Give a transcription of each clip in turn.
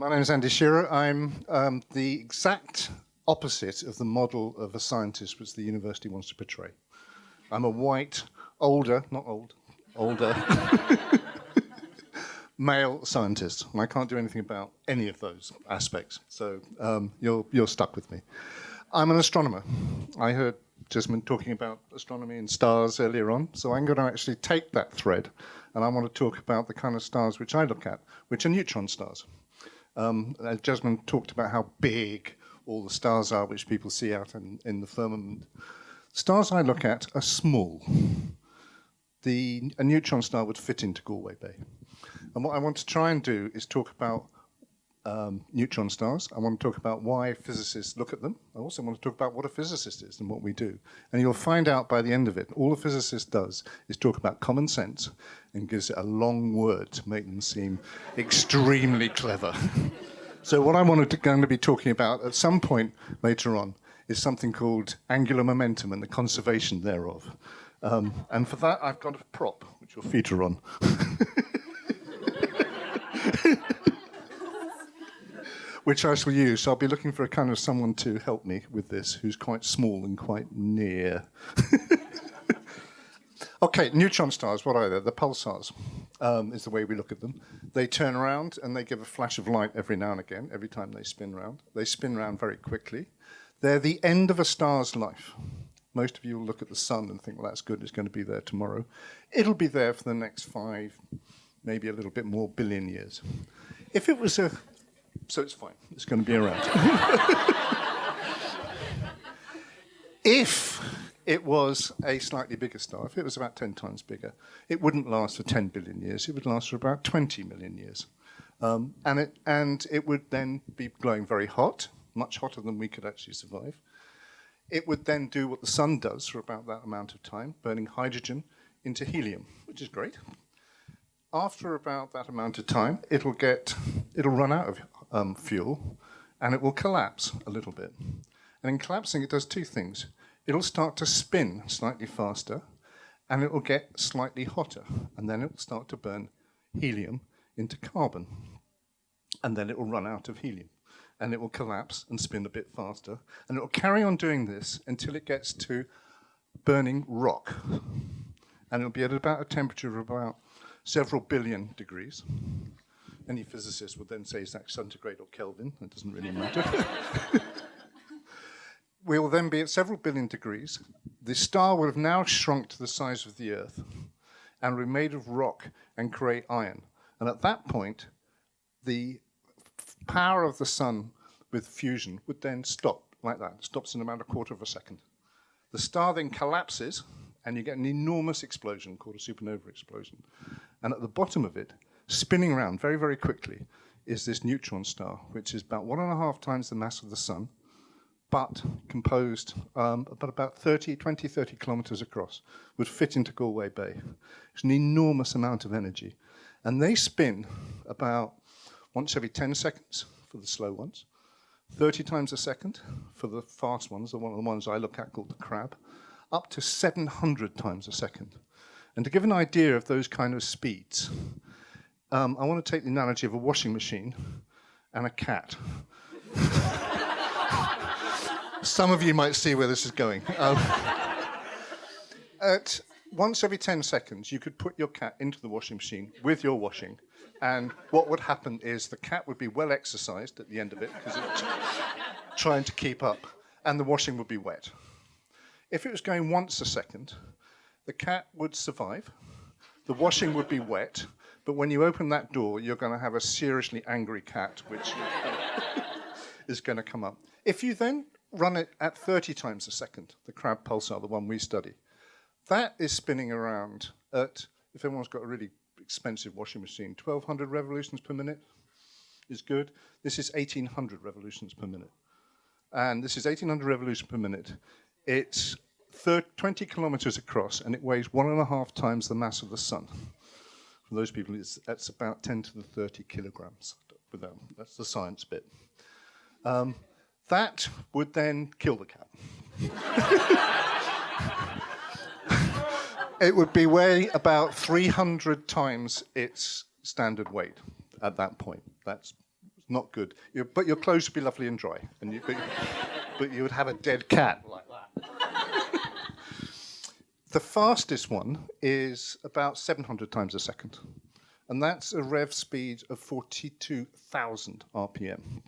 My name is Andy Shearer. I'm the exact opposite of the model of a scientist which the university wants to portray. I'm a white, older, not old, older male scientist. I can't do anything about any of those aspects, so you're stuck with me. I'm an astronomer. I heard Jasmine talking about astronomy and stars earlier on, so I'm going to actually take that thread and I want to talk about the kind of stars which I look at, which are neutron stars. Jasmine talked about how big all the stars are which people see out in the firmament. Stars I look at are small. A neutron star would fit into Galway Bay. And what I want to try and do is talk about neutron stars. I want to talk about why physicists look at them. I also want to talk about what a physicist is and what we do. And you'll find out by the end of it, all a physicist does is talk about common sense and gives it a long word to make them seem extremely clever. So what I going to be talking about at some point later on is something called angular momentum and the conservation thereof. And for that, I've got a prop, which your feet are on. Which I shall use. So I'll be looking for a kind of someone to help me with this, who's quite small and quite near. Okay, neutron stars, what are they? The pulsars is the way we look at them. They turn around and they give a flash of light every now and again, every time they spin round. They spin round very quickly. They're the end of a star's life. Most of you will look at the sun and think, well, that's good, it's going to be there tomorrow. It'll be there for the next 5, maybe a little bit more billion years. If it was so it's fine, it's going to be around. If it was a slightly bigger star, if it was about 10 times bigger, it wouldn't last for 10 billion years, it would last for about 20 million years. And it would then be glowing very hot, much hotter than we could actually survive. It would then do what the sun does for about that amount of time, burning hydrogen into helium, which is great. After about that amount of time, it'll run out of fuel, and it will collapse a little bit. And in collapsing, it does two things. It'll start to spin slightly faster, and it will get slightly hotter, and then it will start to burn helium into carbon. And then it will run out of helium, and it will collapse and spin a bit faster, and it will carry on doing this until it gets to burning rock. And it'll be at about a temperature of about several billion degrees. Any physicist would then say, is that centigrade or Kelvin? It doesn't really matter. We will then be at several billion degrees. The star will have now shrunk to the size of the Earth and be made of rock and create iron. And at that point, the power of the sun with fusion would then stop like that. It stops in about a quarter of a second. The star then collapses, and you get an enormous explosion called a supernova explosion. And at the bottom of it, spinning around very, very quickly, is this neutron star, which is about 1.5 times the mass of the sun, but composed about 30 kilometers across, would fit into Galway Bay. It's an enormous amount of energy. And they spin about once every 10 seconds for the slow ones, 30 times a second for the fast ones, the ones I look at called the crab, up to 700 times a second. And to give an idea of those kind of speeds, I want to take the analogy of a washing machine and a cat. Some of you might see where this is going. At once every 10 seconds, you could put your cat into the washing machine with your washing, and what would happen is the cat would be well exercised at the end of it, because it's trying to keep up, and the washing would be wet. If it was going once a second, the cat would survive, the washing would be wet, but when you open that door, you're going to have a seriously angry cat, which is going to come up. If you then run it at 30 times a second, the crab pulsar, the one we study, that is spinning around at, if everyone's got a really expensive washing machine, 1,200 revolutions per minute is good. This is 1,800 revolutions per minute. And this is 1,800 revolutions per minute. It's 20 kilometers across, and it weighs 1.5 times the mass of the sun. For those people, that's about 10 to the 30 kilograms. That's the science bit. That would then kill the cat. It would be weighing about 300 times its standard weight at that point. That's not good. But your clothes would be lovely and dry, and but you would have a dead cat like that. The fastest one is about 700 times a second, and that's a rev speed of 42,000 RPM.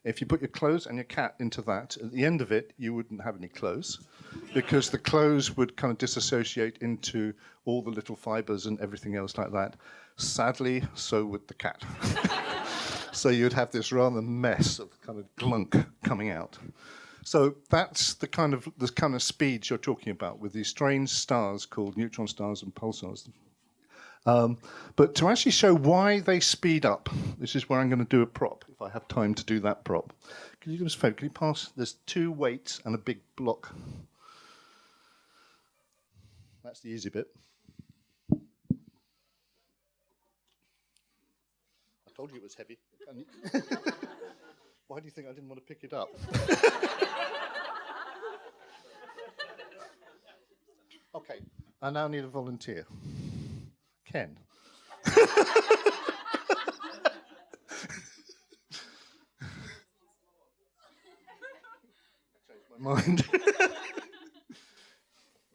If you put your clothes and your cat into that, at the end of it, you wouldn't have any clothes, because the clothes would kind of disassociate into all the little fibers and everything else like that. Sadly, so would the cat. So you'd have this rather mess of kind of glunk coming out. So that's the kind of speeds you're talking about with these strange stars called neutron stars and pulsars. But to actually show why they speed up, this is where I'm going to do a prop, if I have time to do that prop. Can you do us a favor? Can you pass? There's 2 weights and a big block. That's the easy bit. I told you it was heavy. Why do you think I didn't want to pick it up? Okay, I now need a volunteer. Ken. Changed my mind. I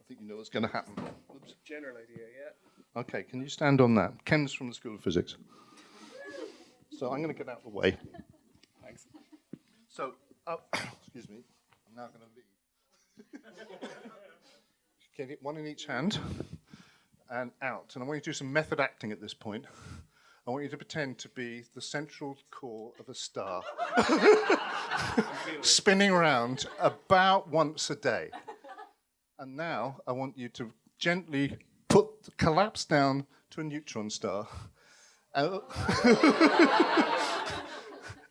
think you know what's going to happen. Oops. General idea, yeah. Okay, can you stand on that? Ken's from the School of Physics. So I'm going to get out of the way. Thanks. So, excuse me, I'm now going to leave. Get it one in each hand and out. And I want you to do some method acting at this point. I want you to pretend to be the central core of a star, spinning around about once a day. And now I want you to gently collapse down to a neutron star.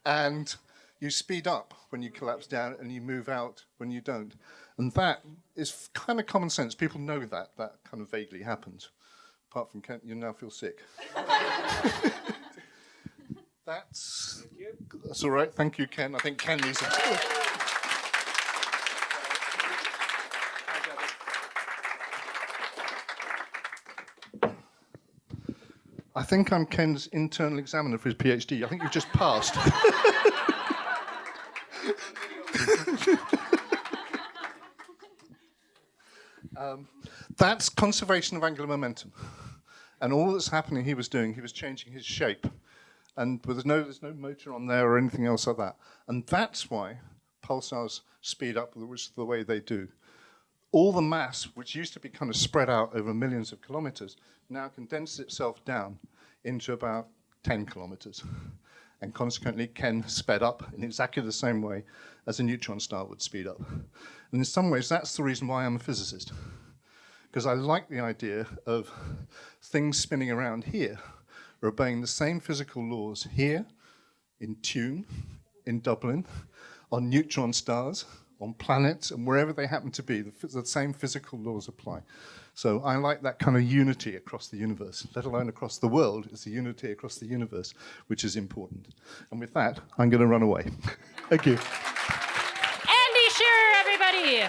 And you speed up when you collapse down and you move out when you don't. And that is kind of common sense. People know that kind of vaguely happens. Apart from Ken, you now feel sick. That's all right. Thank you, Ken. I think Ken needs it. I think I'm Ken's internal examiner for his PhD. I think you've just passed. That's conservation of angular momentum. And all that's happening he was changing his shape. And there's no motor on there or anything else like that. And that's why pulsars speed up the way they do. All the mass, which used to be kind of spread out over millions of kilometers, now condenses itself down into about 10 kilometers. And consequently, Ken sped up in exactly the same way as a neutron star would speed up. And in some ways, that's the reason why I'm a physicist. Because I like the idea of things spinning around here are obeying the same physical laws here, in Tune, in Dublin, on neutron stars, on planets, and wherever they happen to be, the same physical laws apply. So I like that kind of unity across the universe, let alone across the world. It's the unity across the universe, which is important. And with that, I'm going to run away. Thank you. Andy Shearer, everybody.